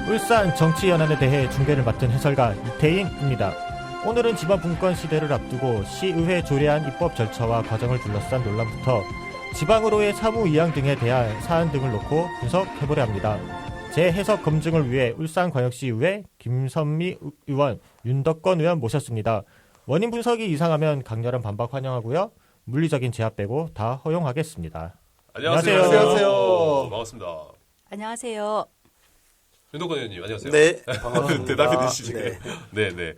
울산 정치연안에 대해 중계를 맡은 해설가 이태인입니다. 오늘은 지방 분권 시대를 앞두고 시의회 조례안 입법 절차와 과정을 둘러싼 논란부터 지방으로의 사무 이양 등에 대한 사안 등을 놓고 분석해보려 합니다. 제 해석 검증을 위해 울산광역시의회 김선미 의원, 윤덕건 의원 모셨습니다. 원인 분석이 이상하면 강렬한 반박 환영하고요. 물리적인 제압 빼고 다 허용하겠습니다. 안녕하세요. 안녕하세요. 반갑습니다. 안녕하세요. 윤덕건 의원님 안녕하세요. 네, 반갑습니다. 대답이 늦으시네. 네. 네.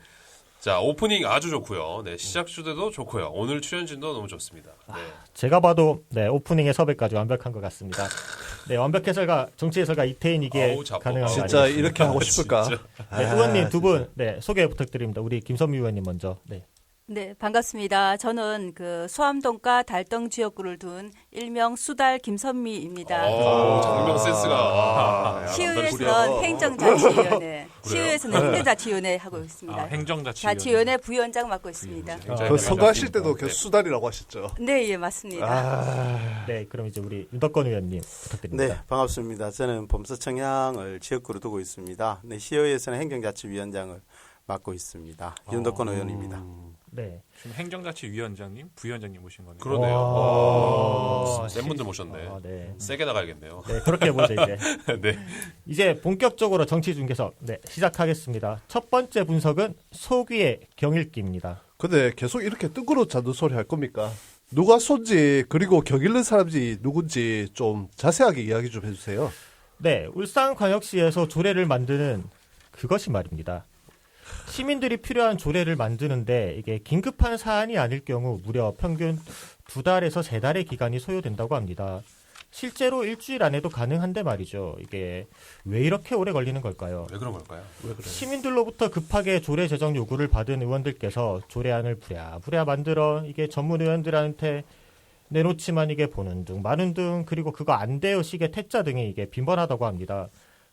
자, 오프닝 아주 좋고요. 네, 시작 주제도 좋고요. 오늘 출연진도 너무 좋습니다. 네. 제가 봐도 오프닝의 섭외까지 완벽한 것 같습니다. 네, 완벽 해설가, 정치 해설가 이태인이기에 아우, 자뻑. 가능한 거 진짜 아니겠습니까? 이렇게 하고 싶을까? 진짜. 네, 의원님 두 분 소개 부탁드립니다. 우리 김선미 의원님 먼저. 네. 네, 반갑습니다. 저는 수암동과 달동 지역구를 둔 일명 수달 김선미입니다. 장명 센스가. 시의회에서는 행정자치위원회, 시의회에서는 행정자치위원회 하고 있습니다. 행정자치위원회. 자치위원회 부위원장 맡고 있습니다. 그 선거하실 때도 수달이라고 하셨죠? 네, 예, 맞습니다. 네, 그럼 이제 우리 윤덕건 의원님 부탁드립니다. 네, 반갑습니다. 저는 범서청양을 지역구로 두고 있습니다. 네, 시의회에서는 행정자치위원장을 맡고 있습니다. 윤덕건 의원입니다. 네. 지금 행정자치위원장님, 부위원장님 모신 거네요. 그러네요. 센 분들 모셨네. 네. 세게 나가야겠네요. 네, 그렇게 해보죠, 이제. 네. 이제 본격적으로 정치 중계석, 시작하겠습니다. 첫 번째 분석은 소귀의 경읽기입니다. 근데 계속 이렇게 뜬구로 잡는 소리 할 겁니까? 누가 손지 그리고 경 잃는 사람이 누군지 좀 자세하게 이야기 좀 해주세요. 네, 울산광역시에서 조례를 만드는 그것이 말입니다. 시민들이 필요한 조례를 만드는데 이게 긴급한 사안이 아닐 경우 무려 평균 2달에서 3달의 기간이 소요된다고 합니다. 실제로 일주일 안에도 가능한데 말이죠. 이게 왜 이렇게 오래 걸리는 걸까요? 왜 그런 걸까요? 시민들로부터 급하게 조례 제정 요구를 받은 의원들께서 조례안을 부랴부랴 만들어 이게 전문 의원들한테 내놓지만 이게 보는 둥 마는 둥 그리고 그거 안 돼요 식의 퇴짜 등이 이게 빈번하다고 합니다.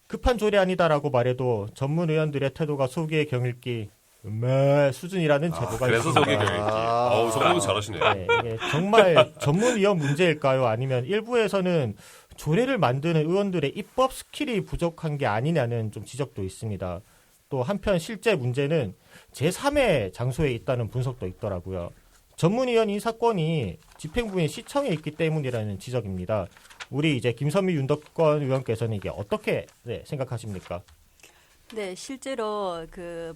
급한 조례안이다라고 말해도 전문 의원들의 태도가 소기의 경읽기 수준이라는 제도가 그래서 있습니다. 소개 경읽기. 성공도 잘하시네요. 네, 이게 정말 전문 의원 문제일까요? 아니면 일부에서는 조례를 만드는 의원들의 입법 스킬이 부족한 게 아니냐는 좀 지적도 있습니다. 또 한편 실제 문제는 제3의 장소에 있다는 분석도 있더라고요. 전문 의원 인사권이 집행부인 시청에 있기 때문이라는 지적입니다. 우리 이제 김선미 윤덕건 의원께서는 이게 어떻게 생각하십니까? 네, 실제로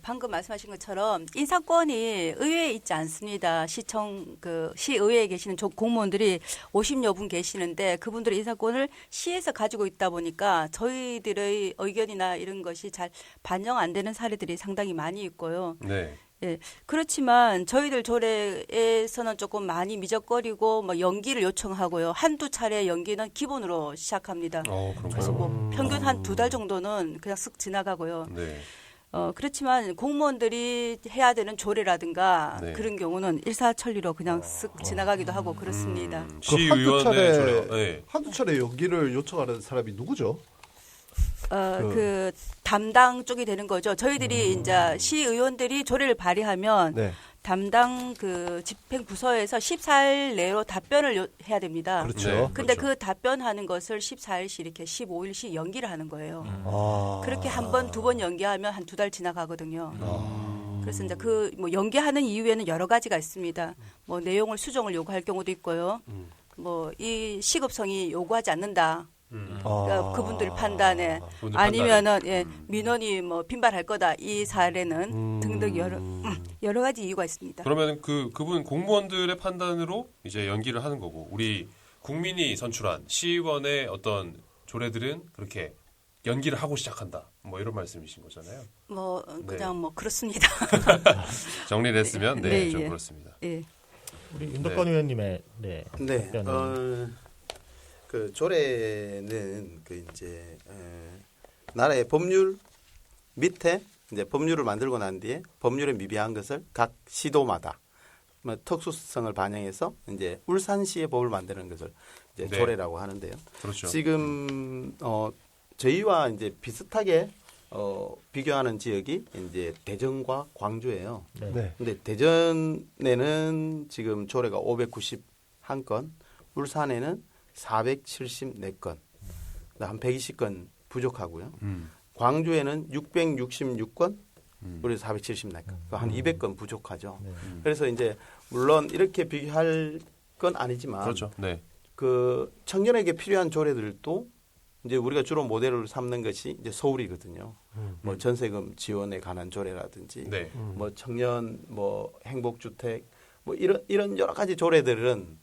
방금 말씀하신 것처럼 인사권이 의회에 있지 않습니다. 시의회에 계시는 공무원들이 50여 분 계시는데 그분들의 인사권을 시에서 가지고 있다 보니까 저희들의 의견이나 이런 것이 잘 반영 안 되는 사례들이 상당히 많이 있고요. 네. 예, 그렇지만 저희들 조례에서는 조금 많이 미적거리고 연기를 요청하고요. 한두 차례 연기는 기본으로 시작합니다. 그래서 평균 한 2달 정도는 그냥 쓱 지나가고요. 네. 그렇지만 공무원들이 해야 되는 조례라든가 네. 그런 경우는 일사천리로 그냥 쓱 지나가기도 하고 그렇습니다. 시의원의 조례. 네. 한두 차례 연기를 요청하는 사람이 누구죠? 담당 쪽이 되는 거죠. 저희들이 이제 시의원들이 조례를 발의하면 담당 집행부서에서 14일 내로 답변을 해야 됩니다. 그렇죠. 네. 근데 그 답변하는 것을 14일씩 이렇게 15일씩 연기를 하는 거예요. 그렇게 한 번, 2번 연기하면 한 2달 지나가거든요. 그래서 이제 연기하는 이유에는 여러 가지가 있습니다. 내용을 수정을 요구할 경우도 있고요. 이 시급성이 요구하지 않는다. 그러니까 그분들 판단에 아니면은 민원이 빈발할 거다 이 사례는 등등 여러 가지 이유가 있습니다. 그러면 그분 공무원들의 판단으로 이제 연기를 하는 거고 우리 국민이 선출한 시의원의 어떤 조례들은 그렇게 연기를 하고 시작한다. 이런 말씀이신 거잖아요. 그냥 그렇습니다. 정리를 했으면 네, 좀 예. 그렇습니다. 예. 우리 윤덕건 의원님의 그 조례는 나라의 법률 밑에 이제 법률을 만들고 난 뒤에 법률에 미비한 것을 각 시도마다 특수성을 반영해서 이제 울산시의 법을 만드는 것을 이제 조례라고 하는데요. 그렇죠. 지금 저희와 이제 비슷하게 비교하는 지역이 이제 대전과 광주예요. 네. 근데 대전에는 지금 조례가 591건, 울산에는 474건, 한 120건 부족하고요. 광주에는 666건, 우리 470건, 한 200건 부족하죠. 그래서 이제 물론 이렇게 비교할 건 아니지만 그렇죠. 네. 그 청년에게 필요한 조례들도 이제 우리가 주로 모델을 삼는 것이 이제 서울이거든요. 뭐 전세금 지원에 관한 조례라든지, 네. 뭐 청년 뭐 행복주택 뭐 이런 여러 가지 조례들은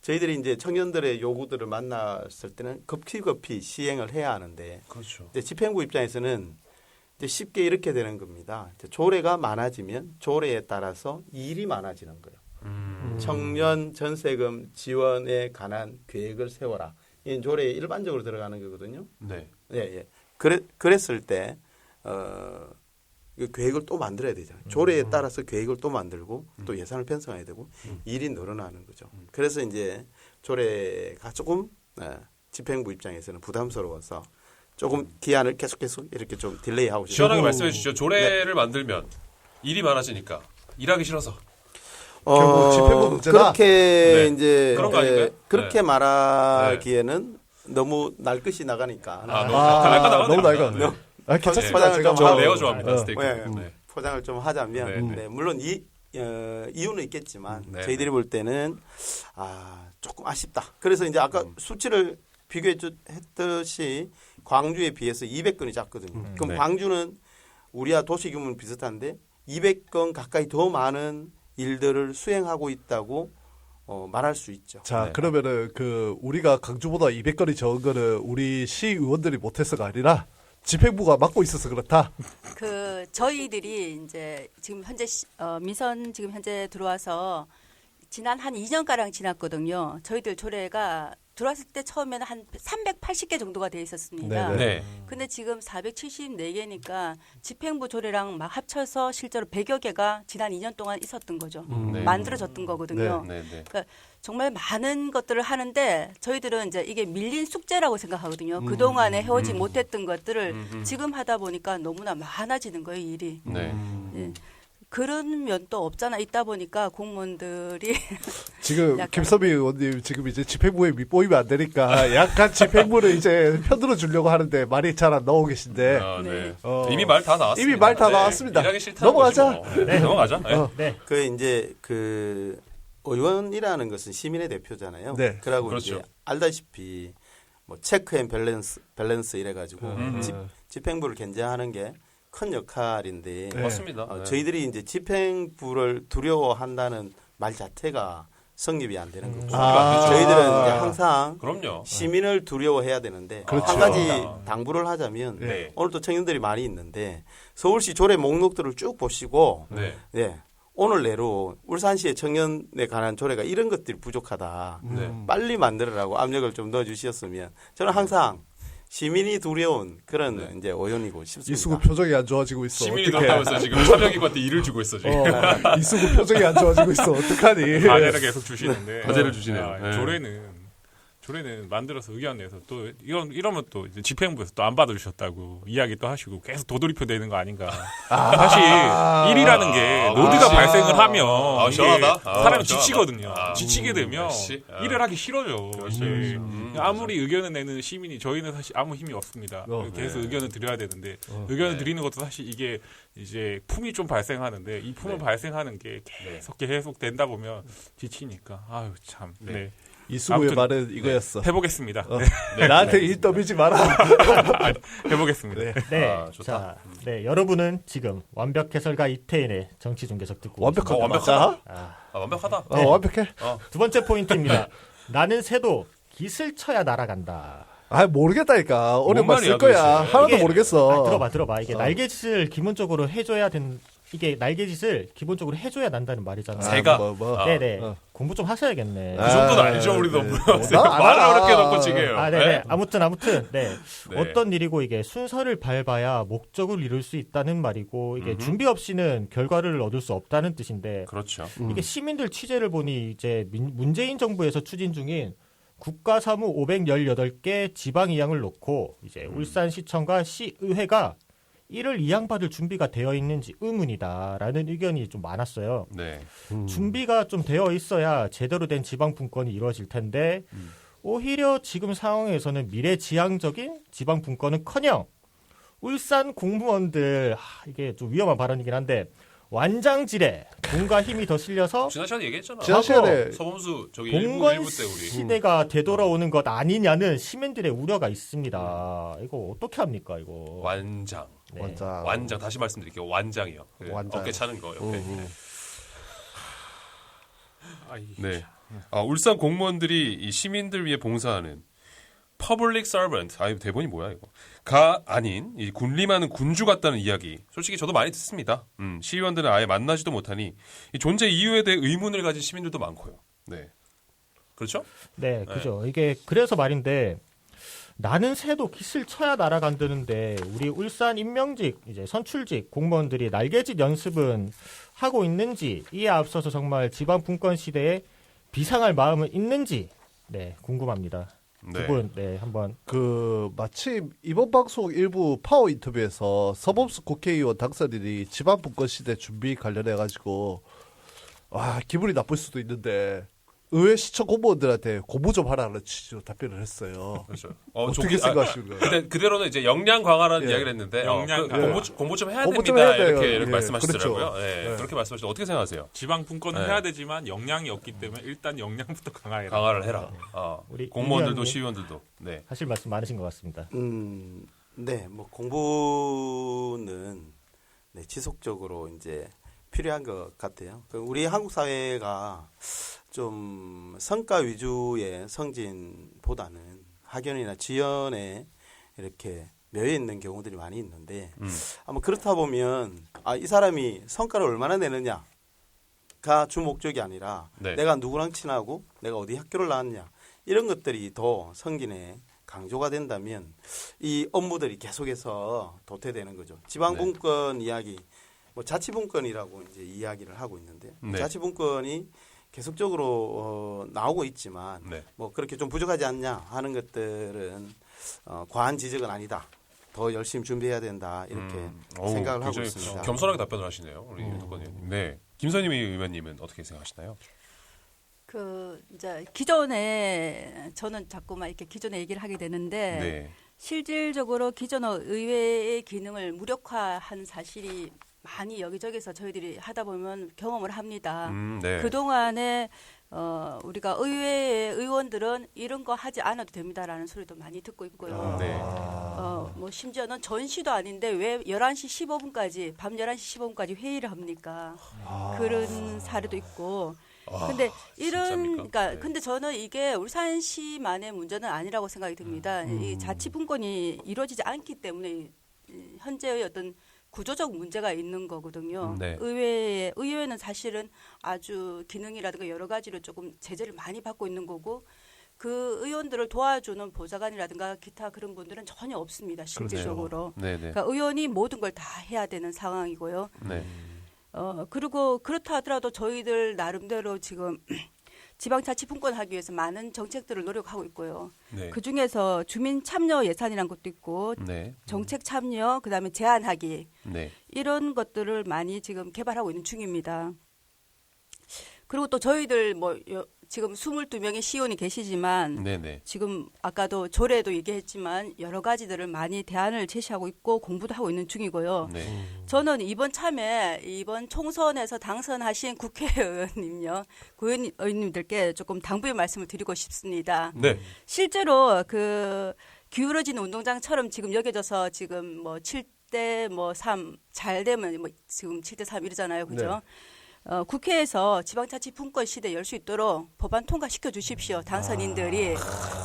저희들이 이제 청년들의 요구들을 만났을 때는 급히 시행을 해야 하는데, 그렇죠. 이제 집행부 입장에서는 이제 쉽게 이렇게 되는 겁니다. 이제 조례가 많아지면 조례에 따라서 일이 많아지는 거예요. 청년 전세금 지원에 관한 계획을 세워라. 이 조례에 일반적으로 들어가는 거거든요. 네. 예, 예. 그랬을 때, 그 계획을 또 만들어야 되잖아요. 조례에 따라서 계획을 또 만들고 또 예산을 편성해야 되고 일이 늘어나는 거죠. 그래서 이제 조례가 조금 집행부 입장에서는 부담스러워서 조금 기한을 계속 이렇게 좀 딜레이하고 싶어요. 시원하게 말씀해 주시죠. 조례를 만들면 일이 많아지니까 일하기 싫어서. 결국 집행부 문제다. 그렇게 네. 이제 그런 거 아닌가요? 그렇게 네. 말하기에는 너무 날 것이 나가니까. 너무 나이가 네. 괜찮습니다. 포장을 제가 좀 저 하고. 매우 좋아합니다. 스테이크. 네. 포장을 좀 하자면 네, 네. 네, 물론 이유는 있겠지만 네, 저희들이 볼 때는 조금 아쉽다. 그래서 이제 아까 수치를 비교했듯이 광주에 비해서 200건이 작거든요. 그럼 네. 광주는 우리와 도시 규모는 비슷한데 200건 가까이 더 많은 일들을 수행하고 있다고 말할 수 있죠. 자, 네. 그러면은 그 우리가 강주보다 200건이 적은 거는 우리 시의원들이 못해서가 아니라 집행부가 맡고 있어서 그렇다. 그 저희들이 이제 지금 현재 민선 지금 현재 들어와서 지난 한 2년가량 지났거든요. 저희들 조례가 들어왔을 때 처음에는 한 380개 정도가 돼 있었습니다. 네네. 네. 근데 지금 474개니까 집행부 조례랑 막 합쳐서 실제로 100여 개가 지난 2년 동안 있었던 거죠. 네. 만들어졌던 거거든요. 네, 네. 그러니까 정말 많은 것들을 하는데 저희들은 이제 이게 밀린 숙제라고 생각하거든요. 그동안에 해오지 못했던 것들을 지금 하다 보니까 너무나 많아지는 거예요, 일이. 네. 예. 그런 면도 없잖아 있다 보니까 공무원들이 지금 약간- 김서미 의원님 지금 이제 집행부에 밑보이면 안 되니까 약간 집행부를 이제 편들어 주려고 하는데 말이 잘 안 나오고 계신데 네. 네. 이미 말 다 나왔습니다. 이미 말다 네. 나왔습니다. 일하기 싫다는 넘어가자. 거지 뭐. 네. 넘어가자. 네. 네. 그 이제 그 의원이라는 것은 시민의 대표잖아요. 네. 그러고 그렇죠. 이제 알다시피 뭐 체크 앤 밸런스 이래가지고 집행부를 견제하는 게 큰 역할인데 네. 맞습니다. 네. 저희들이 이제 집행부를 두려워한다는 말 자체가 성립이 안 되는 거죠. 아. 저희들은 이제 항상 그럼요. 시민을 두려워해야 되는데 그렇죠. 한 가지 당부를 하자면 네. 오늘 또 청년들이 많이 있는데 서울시 조례 목록들을 쭉 보시고 네. 네. 오늘 내로 울산시의 청년에 관한 조례가 이런 것들이 부족하다. 네. 빨리 만들어라고 압력을 좀 넣어주셨으면 저는 항상 시민이 두려운 그런 네. 이제 의원이고 싶습니다. 이수구 표정이 안 좋아지고 있어. 시민이 어떡해. 돌아가면서 지금 참여기관한테 일을 주고 있어 지금. 이수구 표정이 안 좋아지고 있어. 어떡하니? 과제를 계속 주시는데 과제를 주시네요. 네. 조례는 만들어서 의견 내서 또 이러면 또 이제 집행부에서 또 안 받아주셨다고 이야기 또 하시고 계속 도돌이표 되는 거 아닌가. 사실 일이라는 게 노드가 발생을 하면 이게 시원하다. 사람이 시원하다. 지치거든요. 지치게 되면 역시. 일을 하기 싫어요. 그렇죠. 예. 아무리 의견을 내는 시민이 저희는 사실 아무 힘이 없습니다. 계속 네. 의견을 드려야 되는데 의견을 네. 드리는 것도 사실 이게 이제 품이 좀 발생하는데 이 품을 네. 발생하는 게 계속 된다 보면 지치니까 아유 참. 네. 네. 이수구의 아무튼- 말은 이거였어. 해보겠습니다. 나한테 일 떠밀지 마라. 해보겠습니다. 네. 아, 좋다. 자, 네, 여러분은 지금 완벽 해설가 이태인의 정치 중계석 듣고 완벽한 거 완벽하다. 맞아? 완벽하다. 완벽해. 두 번째 포인트입니다. 나는 새도 깃을 쳐야 날아간다. 아 모르겠다니까. 어려봤을 말이야, 거야. 도대체. 하나도 이게- 모르겠어. 들어봐. 이게 날개짓을 기본적으로 해줘야 이게 날개짓을 기본적으로 해줘야 난다는 말이잖아. 새가. 뭐. 네네. 어. 공부 좀 하셔야겠네. 그 정도는 아니죠 우리도. 나 말을 알아. 어렵게 넣고 지게요. 네네. 아무튼 네. 네. 어떤 일이고 이게 순서를 밟아야 목적을 이룰 수 있다는 말이고 이게 준비 없이는 결과를 얻을 수 없다는 뜻인데 그렇죠. 이게 시민들 취재를 보니 이제 문재인 정부에서 추진 중인 국가사무 518개 지방이양을 놓고 이제 울산시청과 시의회가 이를 이양받을 준비가 되어 있는지 의문이다라는 의견이 좀 많았어요. 네. 준비가 좀 되어 있어야 제대로 된 지방 분권이 이루어질 텐데 오히려 지금 상황에서는 미래지향적인 지방 분권은커녕 울산 공무원들 이게 좀 위험한 발언이긴 한데 완장질에 돈과 힘이 더 실려서 지난 시간에 얘기했잖아. 지난 시간에 서범수 저기 공무원 일부 때 우리 시대가 되돌아오는 것 아니냐는 시민들의 우려가 있습니다. 이거 어떻게 합니까 이거? 완장. 네. 완장 다시 말씀드릴게요. 완장이요. 그 완장. 어깨 차는 거 옆에. 아이, 네. 울산 공무원들이 이 시민들 위해 봉사하는 public servant. 대본이 뭐야 이거? 가 아닌 이 군림하는 군주 같다는 이야기. 솔직히 저도 많이 듣습니다. 시의원들은 아예 만나지도 못하니 이 존재 이유에 대해 의문을 가진 시민들도 많고요. 네. 그렇죠? 네, 그죠. 이게 그래서 말인데 나는 새도 깃을 쳐야 날아간다는데 우리 울산 임명직 이제 선출직 공무원들이 날개짓 연습은 하고 있는지 이에 앞서서 정말 지방 분권 시대에 비상할 마음은 있는지 네 궁금합니다. 네. 두 분 네 한번 마침 이번 방송 일부 파워 인터뷰에서 서범수 국회의원 당선인이 지방 분권 시대 준비 관련해 가지고 기분이 나쁠 수도 있는데 의회 시청 공무원들한테 공부 좀 하라는 취지로 답변을 했어요. 그렇죠. 어떻게 생각하시는 거예요? 근데 그대로는 이제 역량 강화라는 예. 이야기를 했는데 역량 공부 좀 해야 공부 됩니다. 좀 해야 돼요. 이렇게 예, 말씀하시더라고요. 그렇죠. 예, 예. 그렇게 말씀하시죠. 어떻게 생각하세요? 지방 분권은 네. 해야 되지만 역량이 없기 때문에 일단 역량부터 강화해라. 강화를 해라. 우리 공무원들도 임 의원님. 시의원들도. 네. 하실 말씀 많으신 것 같습니다. 네, 뭐 공부는 네, 지속적으로 이제 필요한 것 같아요. 우리 한국 사회가 좀 성과 위주의 성진보다는 학연이나 지연에 이렇게 묘해 있는 경우들이 많이 있는데 아마 그렇다 보면 이 사람이 성과를 얼마나 내느냐가 주목적이 아니라 네. 내가 누구랑 친하고 내가 어디 학교를 나왔냐 이런 것들이 더 성진에 강조가 된다면 이 업무들이 계속해서 도태되는 거죠. 지방분권 이야기, 뭐 자치분권이라고 이제 이야기를 하고 있는데 네. 자치분권이 계속적으로 나오고 있지만 네. 뭐 그렇게 좀 부족하지 않냐 하는 것들은 과한 지적은 아니다. 더 열심히 준비해야 된다 이렇게 생각을 하고 굉장히 있습니다. 겸손하게 답변을 하시네요, 우리 윤석권 의원님. 네, 김선임 의원님은 어떻게 생각하시나요? 이제 기존에 저는 자꾸만 이렇게 기존에 얘기를 하게 되는데 네, 실질적으로 기존 의회의 기능을 무력화한 사실이 많이 여기저기서 저희들이 하다 보면 경험을 합니다. 네. 그동안에 우리가 의회의 의원들은 이런 거 하지 않아도 됩니다라는 소리도 많이 듣고 있고요. 네. 뭐 심지어는 전시도 아닌데 왜 11시 15분까지 밤 11시 15분까지 회의를 합니까? 그런 사례도 있고. 근데 이런 진짜입니까? 그러니까 네. 근데 저는 이게 울산시만의 문제는 아니라고 생각이 듭니다. 이 자치분권이 이루어지지 않기 때문에 현재의 어떤 구조적 문제가 있는 거거든요. 네. 의회는 사실은 아주 기능이라든가 여러 가지로 조금 제재를 많이 받고 있는 거고 그 의원들을 도와주는 보좌관이라든가 기타 그런 분들은 전혀 없습니다. 실질적으로. 네, 네. 그러니까 의원이 모든 걸 다 해야 되는 상황이고요. 네. 그리고 그렇다 하더라도 저희들 나름대로 지금 지방자치분권 하기 위해서 많은 정책들을 노력하고 있고요. 네. 그중에서 주민 참여 예산이라는 것도 있고 네. 정책 참여, 그다음에 제안하기 네. 이런 것들을 많이 지금 개발하고 있는 중입니다. 그리고 또 저희들 지금 22명의 시의원이 계시지만 네, 네. 지금 아까도 조례도 얘기했지만 여러 가지들을 많이 대안을 제시하고 있고 공부도 하고 있는 중이고요. 네. 저는 이번 총선에서 당선하신 국회의원님요, 의원님들께 조금 당부의 말씀을 드리고 싶습니다. 네. 실제로 그 기울어지는 운동장처럼 지금 여겨져서 지금 뭐 7대 3 잘 되면 뭐 지금 7대 3 이러잖아요, 그죠? 국회에서 지방자치분권 시대 열 수 있도록 법안 통과시켜 주십시오, 당선인들이.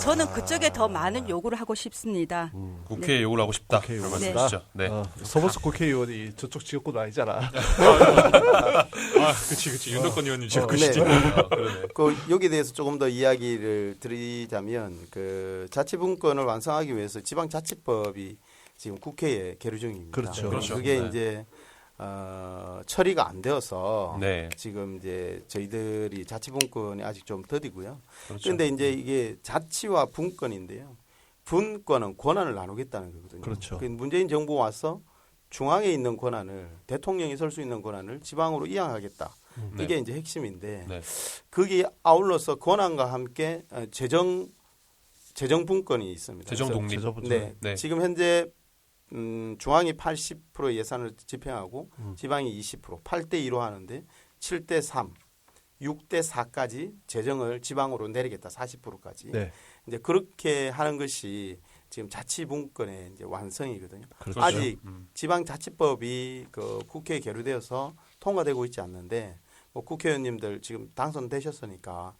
저는 그쪽에 더 많은 요구를 하고 싶습니다. 국회에 요구를 하고 싶다. 국회에 그런 요구를 말씀이시죠? 네. 서버스 국회의원이 저쪽 지역구는 아니잖아. 그치. 윤석권 의원님 지금 네. 그러네. 여기에 대해서 조금 더 이야기를 드리자면 그 자치분권을 완성하기 위해서 지방자치법이 지금 국회에 계류 중입니다. 그렇죠. 그렇죠. 그게 네. 이제 처리가 안 되어서 네. 지금 이제 저희들이 자치분권이 아직 좀 더디고요. 그렇죠. 그런데 이제 이게 자치와 분권인데요. 분권은 권한을 나누겠다는 거거든요. 그렇죠. 그 문재인 정부 와서 중앙에 있는 권한을 대통령이 설 수 있는 권한을 지방으로 이양하겠다. 네. 이게 이제 핵심인데 네. 거기에 아울러서 권한과 함께 재정 분권이 있습니다. 재정 그래서 독립. 제저분들. 네. 네. 지금 현재 중앙이 80% 예산을 집행하고 지방이 20% 8대 2로 하는데 7대 3, 6대 4까지 재정을 지방으로 내리겠다 40%까지. 네. 이제 그렇게 하는 것이 지금 자치분권의 이제 완성이거든요. 그렇죠. 아직 지방자치법이 그 국회에 계류되어서 통과되고 있지 않는데 뭐 국회의원님들 지금 당선되셨으니까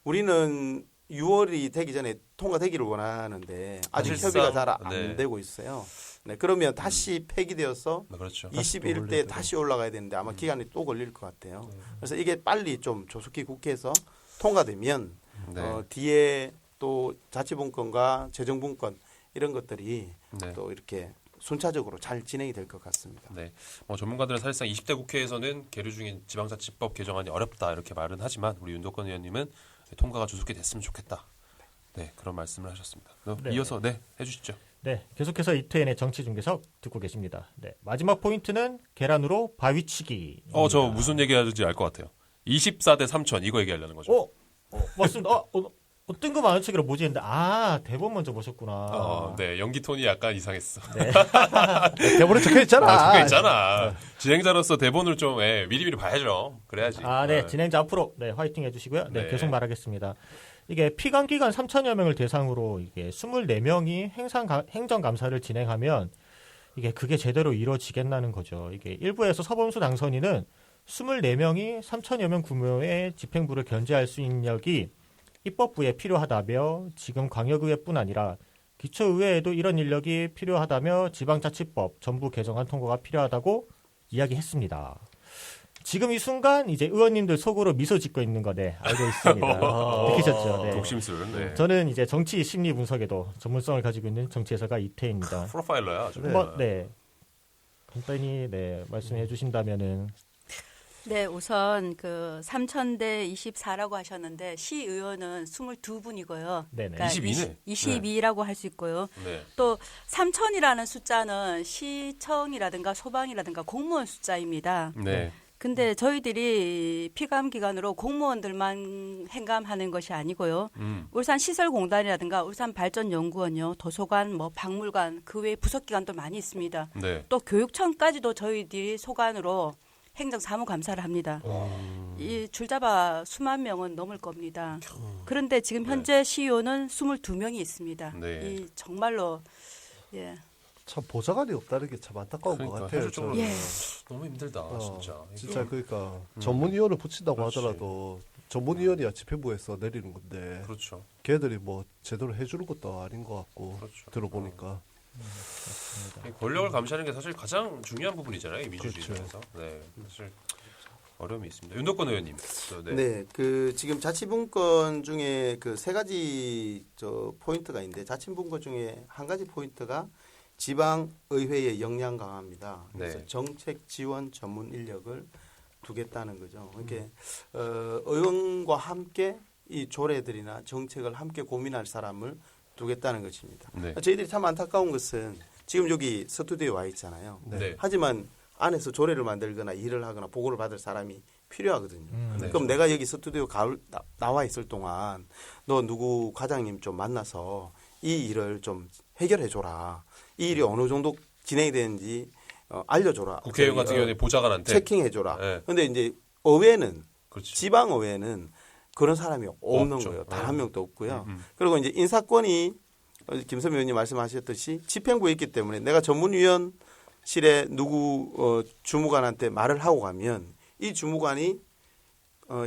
우리는 6월이 되기 전에 통과되기를 원하는데 아직 사실상, 협의가 잘 안 네. 되고 있어요. 네, 그러면 다시 폐기되어서 그렇죠. 21대 다시 올라가야 되는데 아마 기간이 또 걸릴 것 같아요. 그래서 이게 빨리 좀 조속히 국회에서 통과되면 네. 뒤에 또 자치분권과 재정분권 이런 것들이 네. 또 이렇게 순차적으로 잘 진행이 될 것 같습니다. 네. 전문가들은 사실상 20대 국회에서는 계류 중인 지방자치법 개정안이 어렵다 이렇게 말은 하지만 우리 윤도권 의원님은 통과가 조속히 됐으면 좋겠다. 네, 그런 말씀을 하셨습니다. 네. 이어서 해주시죠. 네, 계속해서 이태인의 정치 중계석 듣고 계십니다. 네, 마지막 포인트는 계란으로 바위치기. 저 무슨 얘기하는지 알 것 같아요. 24대 3천 이거 얘기하려는 거죠. 맞습니다. 뜬금없는 책으로 뭐지 했는데 대본 먼저 보셨구나. 네, 연기 톤이 약간 이상했어. 네. 대본에 적혀 있잖아. 적혀 있잖아. 진행자로서 대본을 좀 미리미리 봐야죠. 그래야지. 네, 진행자 앞으로 화이팅 해주시고요. 네, 네. 계속 말하겠습니다. 이게 피감기관 3천여 명을 대상으로 이게 24명이 행정감사를 진행하면 그게 제대로 이루어지겠다는 거죠. 이게 일부에서 서범수 당선인은 24명이 3천여 명 규모의 집행부를 견제할 수 있는 인력이 입법부에 필요하다며 지금 광역의회뿐 아니라 기초의회에도 이런 인력이 필요하다며 지방자치법 전부 개정안 통과가 필요하다고 이야기했습니다. 지금 이 순간 이제 의원님들 속으로 미소 짓고 있는 거 알고 있습니다. 느끼셨죠? 네. 독심술. 네. 저는 이제 정치 심리 분석에도 전문성을 가지고 있는 정치 해설가 이태입니다. 프로파일러야. 아주. 간단히 말씀해 주신다면은 네, 우선 그 3,000대 24라고 하셨는데 시의원은 22분이고요. 네네. 22네. 22라고 할 수 있고요. 네. 또 3,000이라는 숫자는 시청이라든가 소방이라든가 공무원 숫자입니다. 네. 근데 저희들이 피감 기관으로 공무원들만 행감하는 것이 아니고요. 울산 시설공단이라든가 울산 발전연구원요, 도서관, 박물관, 그 외에 부속기관도 많이 있습니다. 네. 또 교육청까지도 저희들이 소관으로 행정사무감사를 합니다. 이 줄잡아 수만 명은 넘을 겁니다. 그런데 지금 현재 시의원은 22명이 있습니다. 네. 이 정말로 참 보좌관이 없다는 게 참 안타까운 것 같아요. 현실적으로 예. 너무 힘들다, 진짜. 진짜 그러니까 전문위원을 붙인다고 그렇지. 하더라도 전문위원이야 집행부에서 내리는 건데 그렇죠. 걔들이 제대로 해주는 것도 아닌 것 같고 그렇죠. 들어보니까 권력을 감시하는 게 사실 가장 중요한 부분이잖아요, 이 민주주의에서. 그렇죠. 네, 사실 어려움이 있습니다. 윤도권 의원님. 네, 그 지금 자치분권 중에 그 세 가지 포인트가 있는데 자치분권 중에 한 가지 포인트가 지방의회의 역량 강화입니다. 그래서 네. 정책 지원 전문 인력을 두겠다는 거죠. 그러니까 의원과 함께 이 조례들이나 정책을 함께 고민할 사람을 두겠다는 것입니다. 네. 저희들이 참 안타까운 것은 지금 여기 스튜디오에 와 있잖아요. 네. 하지만 안에서 조례를 만들거나 일을 하거나 보고를 받을 사람이 필요하거든요. 네. 그럼 내가 여기 스튜디오 나와 있을 동안 너 누구 과장님 좀 만나서 이 일을 좀 해결해 줘라. 이 일이 어느 정도 진행이 되는지 알려줘라. 국회의원 같은 경우에 보좌관한테 체킹해 줘라. 네. 그런데 이제 의회는 그렇지. 지방의회는 그런 사람이 없는 없죠. 거예요. 단 한 명도 없고요. 음. 그리고 이제 인사권이 김선미 의원님 말씀하셨듯이 집행부에 있기 때문에 내가 전문위원실에 누구 주무관한테 말을 하고 가면 이 주무관이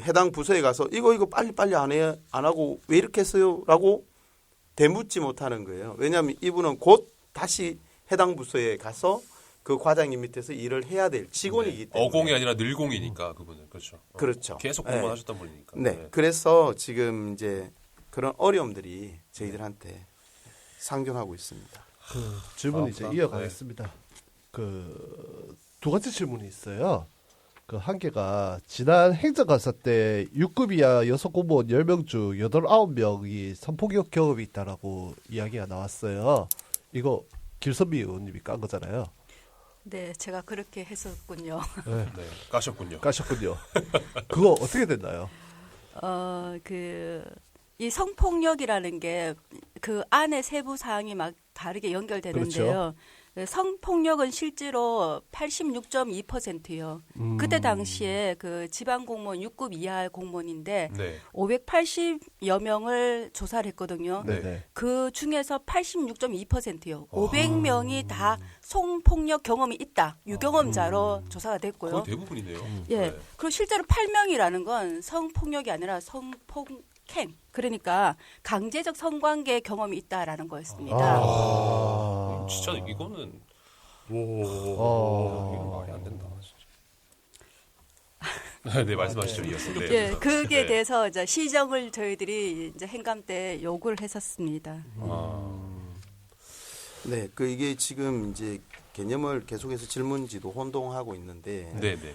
해당 부서에 가서 이거 빨리 안 하고 왜 이렇게 했어요?라고 대묻지 못하는 거예요. 왜냐하면 이분은 곧 다시 해당 부서에 가서 그 과장님 밑에서 일을 해야 될 직원이기 때문에 어공이 아니라 늘공이니까 그분은 그렇죠. 그렇죠. 계속 네. 공부하셨던 분이니까. 네. 그래서 지금 이제 그런 어려움들이 저희들한테 상존하고 있습니다. 질문 이제 이어가겠습니다. 두 가지 질문이 있어요. 한 개가 지난 행정감사 때 6급 이하 여성 공무원 10명 중 8, 9명이 성폭력 경험이 있다라고 이야기가 나왔어요. 이거 길선미 의원님이 깐 거잖아요. 네, 제가 그렇게 했었군요. 네. 까셨군요. 까셨군요. 그거 어떻게 됐나요? 이 성폭력이라는 게 그 안에 세부 사항이 막 다르게 연결되는데요. 성폭력은 실제로 86.2%요. 그때 당시에 그 지방 공무원 6급 이하 공무원인데 네. 580여 명을 조사를 했거든요. 네네. 그 중에서 86.2%요. 500명이 다 성폭력 경험이 있다. 유경험자로 조사가 됐고요. 거의 대부분이네요. 예. 네. 그리고 실제로 8명이라는 건 성폭력이 아니라 성폭행. 그러니까 강제적 성관계 경험이 있다라는 거였습니다. 진짜 이거는 어. 이건 말이 안 된다. 진짜. 네, 말씀하시죠. 이어서. 네. 예, 그게 네. 대해서 이제 시정을 저희들이 이제 행감 때 요구를 했었습니다. 네, 그 이게 지금 이제 개념을 계속해서 질문지도 혼동하고 있는데 네, 네.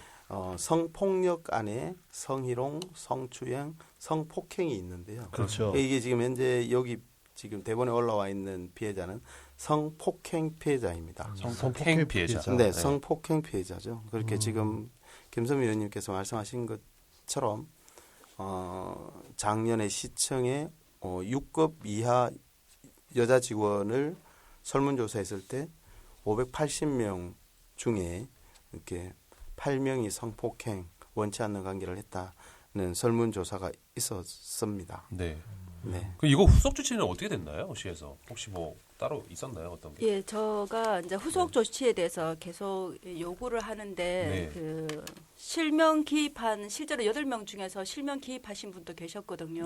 성폭력 안에 성희롱, 성추행, 성폭행이 있는데요. 그렇죠. 이게 지금 현재 여기 지금 대본에 올라와 있는 피해자는 성폭행 피해자입니다. 성폭행 피해자. 네, 성폭행 피해자죠. 그렇게 지금 김선미 의원님께서 말씀하신 것처럼 작년에 시청에 6급 이하 여자 직원을 설문조사했을 때 580명 중에 이렇게 8명이 성폭행 원치 않는 관계를 했다는 설문조사가 있었습니다. 네. 네. 그 이거 후속 조치는 어떻게 됐나요? 시에서 혹시 뭐 따로 있었나요? 어떤 게? 예, 제가 이제 후속 조치에 대해서 계속 요구를 하는데 네. 그 실명 기입한 실제로 8명 중에서 실명 기입하신 분도 계셨거든요.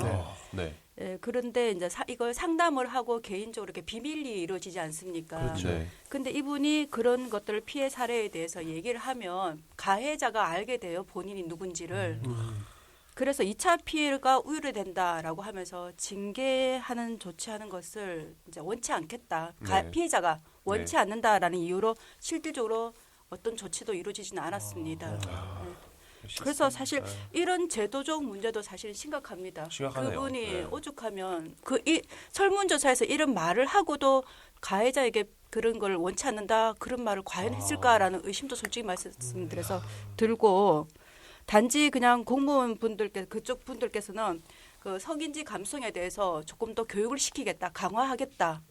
네. 예, 그런데 이제 이걸 상담을 하고 개인적으로 이렇게 비밀리 이루어지지 않습니까? 그렇죠. 네. 근데 이분이 그런 것들을 피해 사례에 대해서 얘기를 하면 가해자가 알게 돼요. 본인이 누군지를. 그래서 2차 피해가 우려된다라고 하면서 징계하는 조치하는 것을 이제 원치 않겠다. 네. 피해자가 원치 네. 않는다라는 이유로 실질적으로 어떤 조치도 이루어지지는 않았습니다. 네. 그래서 사실 이런 제도적 문제도 사실 심각합니다. 심각하네요. 그분이 네. 오죽하면 설문조사에서 이런 말을 하고도 가해자에게 그런 걸 원치 않는다 그런 말을 과연 했을까라는 의심도 솔직히 말씀드려서 들고 단지 그냥 공무원 분들께 그쪽 분들께서는 그 성인지 감성에 대해서 조금 더 교육을 시키겠다, 강화하겠다.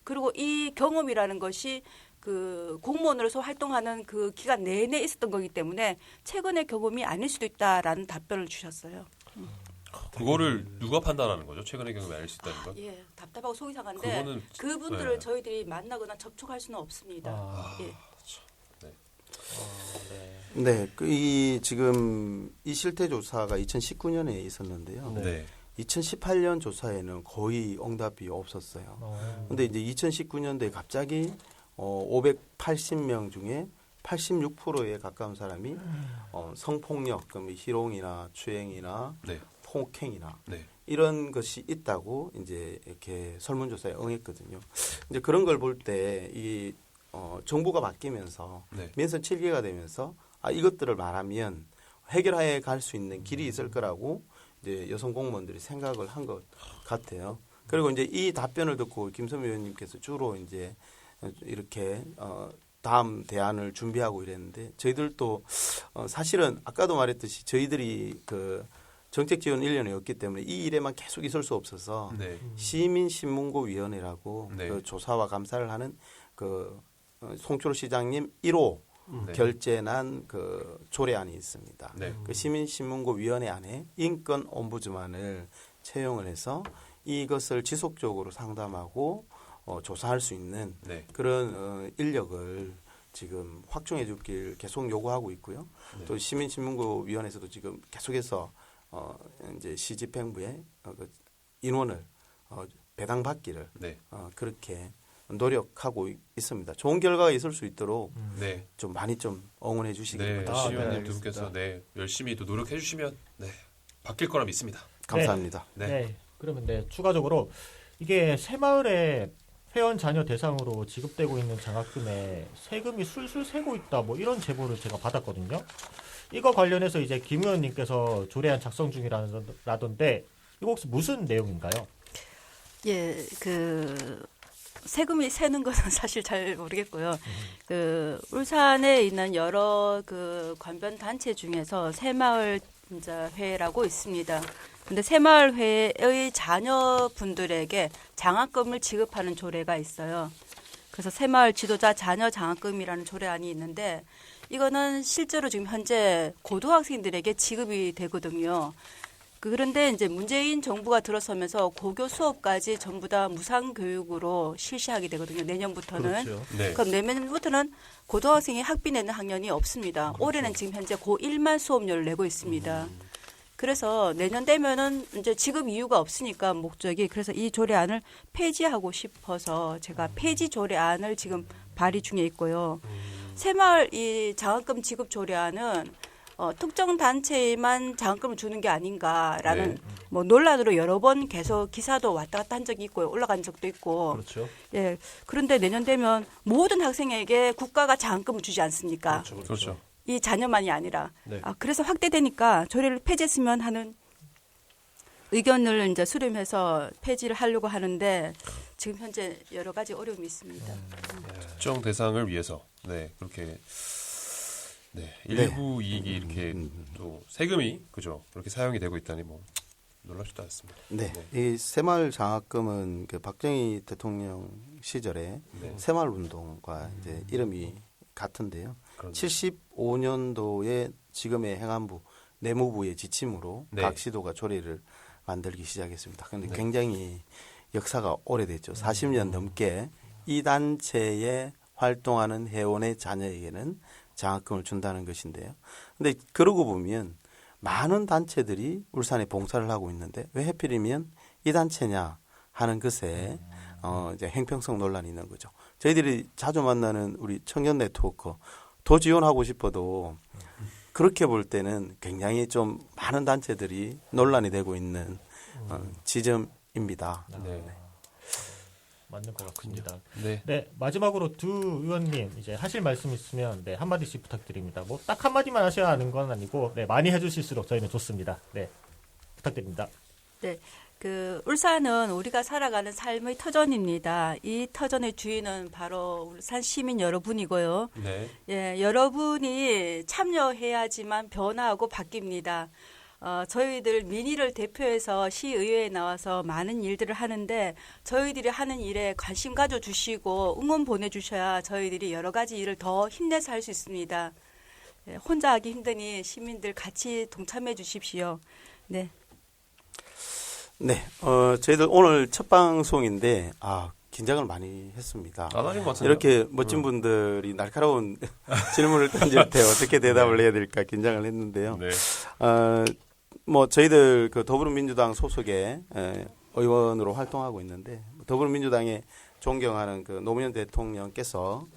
그리고 이 경험이라는 것이 그 공무원으로서 활동하는 그 기간 내내 있었던 거기 때문에 최근의 경험이 아닐 수도 있다라는 답변을 주셨어요. 그거를 누가 판단하는 거죠? 최근의 경험이 알 수 있다는 건? 예, 답답하고 속이 상한데 그거는 그분들을 네. 저희들이 만나거나 접촉할 수는 없습니다. 예. 네, 이 지금 이 실태 조사가 2019년에 있었는데요. 네. 2018년 조사에는 거의 응답이 없었어요. 근데 이제 2019년도에 갑자기 580명 중에 86%에 가까운 사람이 성폭력, 그럼 희롱이나 추행이나 네. 폭행이나 네. 이런 것이 있다고 이제 이렇게 설문조사에 응했거든요. 이제 그런 걸 볼 때 이 정부가 바뀌면서 네. 민선 7기가 되면서 이것들을 말하면 해결해 갈 수 있는 길이 있을 거라고 이제 여성 공무원들이 생각을 한 것 같아요. 그리고 이제 이 답변을 듣고 김선미 의원님께서 주로 이제 이렇게 다음 대안을 준비하고 이랬는데 저희들도 사실은 아까도 말했듯이 저희들이 그 정책 지원 1년이었기 때문에 이 일에만 계속 있을 수 없어서 네. 시민신문고위원회라고 네. 그 조사와 감사를 하는 그 송철호 시장님 1호 네. 결재난 그 조례안이 있습니다. 네. 그 시민신문고위원회 안에 인권 옴부즈만을 채용을 해서 이것을 지속적으로 상담하고 조사할 수 있는 네. 그런 인력을 지금 확충해 주길 계속 요구하고 있고요. 네. 또 시민신문고위원회에서도 지금 계속해서 이제 시집행부에 그 인원을 배당받기를 네. 그렇게 노력하고 있습니다. 좋은 결과가 있을 수 있도록 네. 좀 많이 좀 응원해 주시기 네. 바랍니다. 시의원님 두 분께서 네. 열심히 또 노력해 주시면 네. 바뀔 거라 믿습니다. 감사합니다. 네. 그러면 추가적으로 이게 새마을에 회원 자녀 대상으로 지급되고 있는 장학금에 세금이 술술 새고 있다 뭐 이런 제보를 제가 받았거든요. 이거 관련해서 이제 김 의원님께서 조례안 작성 중이라던데 이거 혹시 무슨 내용인가요? 예, 그 세금이 새는 것은 사실 잘 모르겠고요. 그 울산에 있는 여러 그 관변 단체 중에서 새마을 이제 회라고 있습니다. 근데 새마을회의 자녀분들에게 장학금을 지급하는 조례가 있어요. 그래서 새마을 지도자 자녀 장학금이라는 조례안이 있는데 이거는 실제로 지금 현재 고등학생들에게 지급이 되거든요. 그런데 이제 문재인 정부가 들어서면서 고교 수업까지 전부 다 무상 교육으로 실시하게 되거든요. 내년부터는. 그렇죠. 네. 그럼 내년부터는 고등학생이 학비 내는 학년이 없습니다. 올해는 지금 현재 고1만 수업료를 내고 있습니다. 그래서 내년 되면은 이제 지급 이유가 없으니까 목적이 그래서 이 조례안을 폐지하고 싶어서 제가 폐지 조례안을 지금 발의 중에 있고요. 새마을 이 장학금 지급 조례안은 특정 단체에만 장학금을 주는 게 아닌가라는 네. 뭐 논란으로 여러 번 계속 기사도 왔다 갔다 한 적이 있고요. 올라간 적도 있고. 그렇죠. 예. 그런데 내년 되면 모든 학생에게 국가가 장학금을 주지 않습니까? 그렇죠. 이 자녀만이 아니라. 네. 그래서 확대되니까 조례를 폐지했으면 하는 의견을 이제 수렴해서 폐지를 하려고 하는데 지금 현재 여러 가지 어려움이 있습니다. 특정 대상을 위해서 네 그렇게 네 일부 이익이 이렇게 또 세금이 그죠 그렇게 사용이 되고 있다니 뭐 놀랍지도 않습니다. 네. 이 새마을 장학금은 그 박정희 대통령 시절에 네. 새마을 운동과 이제 이름이 같은데요. 그런데. 75년도에 지금의 행안부 내무부의 지침으로 네. 각 시도가 조례를 만들기 시작했습니다. 그런데 네. 굉장히 역사가 오래됐죠. 40년 넘게 이 단체에 활동하는 회원의 자녀에게는 장학금을 준다는 것인데요. 근데 그러고 보면 많은 단체들이 울산에 봉사를 하고 있는데 왜 하필이면 이 단체냐 하는 것에 이제 행평성 논란이 있는 거죠. 저희들이 자주 만나는 우리 청년 네트워크 더 지원하고 싶어도 그렇게 볼 때는 굉장히 좀 많은 단체들이 논란이 되고 있는 지점입니다. 네. 맞는 것 같습니다. 네. 네, 마지막으로 두 의원님 이제 하실 말씀 있으면 네, 한마디씩 부탁드립니다. 뭐 딱 한마디만 하셔야 하는 건 아니고 네, 많이 해주실수록 저희는 좋습니다. 네, 부탁드립니다. 네. 그 울산은 우리가 살아가는 삶의 터전입니다. 이 터전의 주인은 바로 울산 시민 여러분이고요. 네. 예, 여러분이 참여해야지만 변화하고 바뀝니다. 저희들 민의를 대표해서 시의회에 나와서 많은 일들을 하는데 저희들이 하는 일에 관심 가져주시고 응원 보내주셔야 저희들이 여러 가지 일을 더 힘내서 할 수 있습니다. 예, 혼자 하기 힘드니 시민들 같이 동참해 주십시오. 네. 네, 저희들 오늘 첫 방송인데 긴장을 많이 했습니다. 안 하신 것 같은데요? 이렇게 멋진 분들이 날카로운 질문을 던질 때 어떻게 대답을 해야 될까 긴장을 했는데요. 네. 뭐 저희들 그 더불어민주당 소속의 의원으로 활동하고 있는데 더불어민주당의 존경하는 그 노무현 대통령께서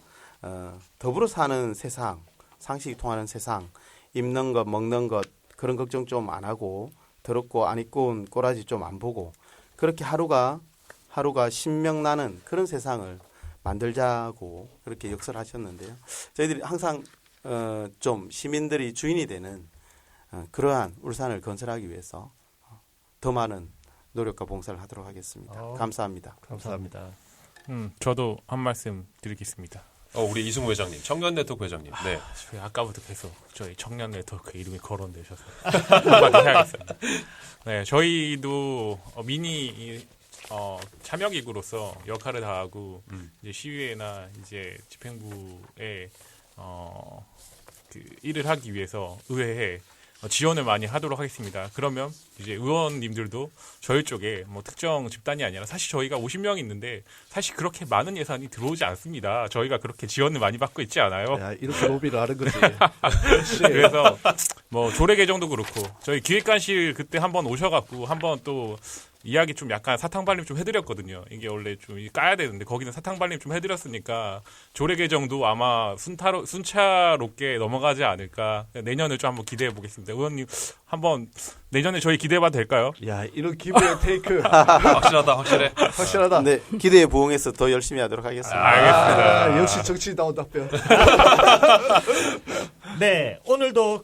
더불어 사는 세상, 상식이 통하는 세상, 입는 것, 먹는 것 그런 걱정 좀 안 하고 더럽고 안 입고 온 꼬라지 좀 안 보고 그렇게 하루가 신명나는 그런 세상을 만들자고 그렇게 역설하셨는데요. 저희들이 항상 좀 시민들이 주인이 되는 그러한 울산을 건설하기 위해서 더 많은 노력과 봉사를 하도록 하겠습니다. 감사합니다. 감사합니다. 저도 한 말씀 드리겠습니다. 우리 이승우 회장님, 청년 네트워크 회장님. 네. 저희 아까부터 계속 저희 청년 네트워크 이름이 거론되셔서 한마디 해야겠습니다. 네, 저희도 미니 참여기구로서 역할을 다하고 이제 시의회나 이제 집행부에 그 일을 하기 위해서 의회에 지원을 많이 하도록 하겠습니다. 그러면 이제 의원님들도 저희 쪽에 뭐 특정 집단이 아니라 사실 저희가 50명이 있는데 사실 그렇게 많은 예산이 들어오지 않습니다. 저희가 그렇게 지원을 많이 받고 있지 않아요. 야, 이렇게 로비를 하는 거지. 그래서 뭐 조례 개정도 그렇고 저희 기획관실 그때 한번 오셔갖고 한번 또 이야기 좀 약간 사탕 발림 좀 해드렸거든요. 이게 원래 좀 까야 되는데 거기는 사탕 발림 좀 해드렸으니까 조례 개정도 아마 순차롭게 넘어가지 않을까. 내년을 좀 한번 기대해 보겠습니다. 의원님 한번 내년에 저희 기대해봐도 될까요? 야, 이런 기부의 테이크 확실하다, 확실해. 확실하다. 네, 기대에 부응해서 더 열심히 하도록 하겠습니다. 알겠습니다. 역시 정치다운 답변. 네, 오늘도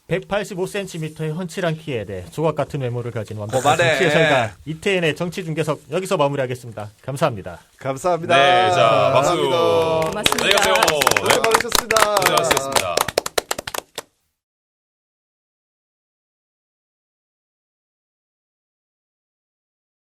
185cm의 훤칠한 키에 대해 조각 같은 외모를 가진 완벽한 그만해. 정치 해설가 이태인의 정치 중계석 여기서 마무리하겠습니다. 감사합니다. 감사합니다. 네, 자, 박수. 감사합니다. 고맙습니다. 안녕히 가세요. 고생 많으셨습니다. 고생하셨습니다.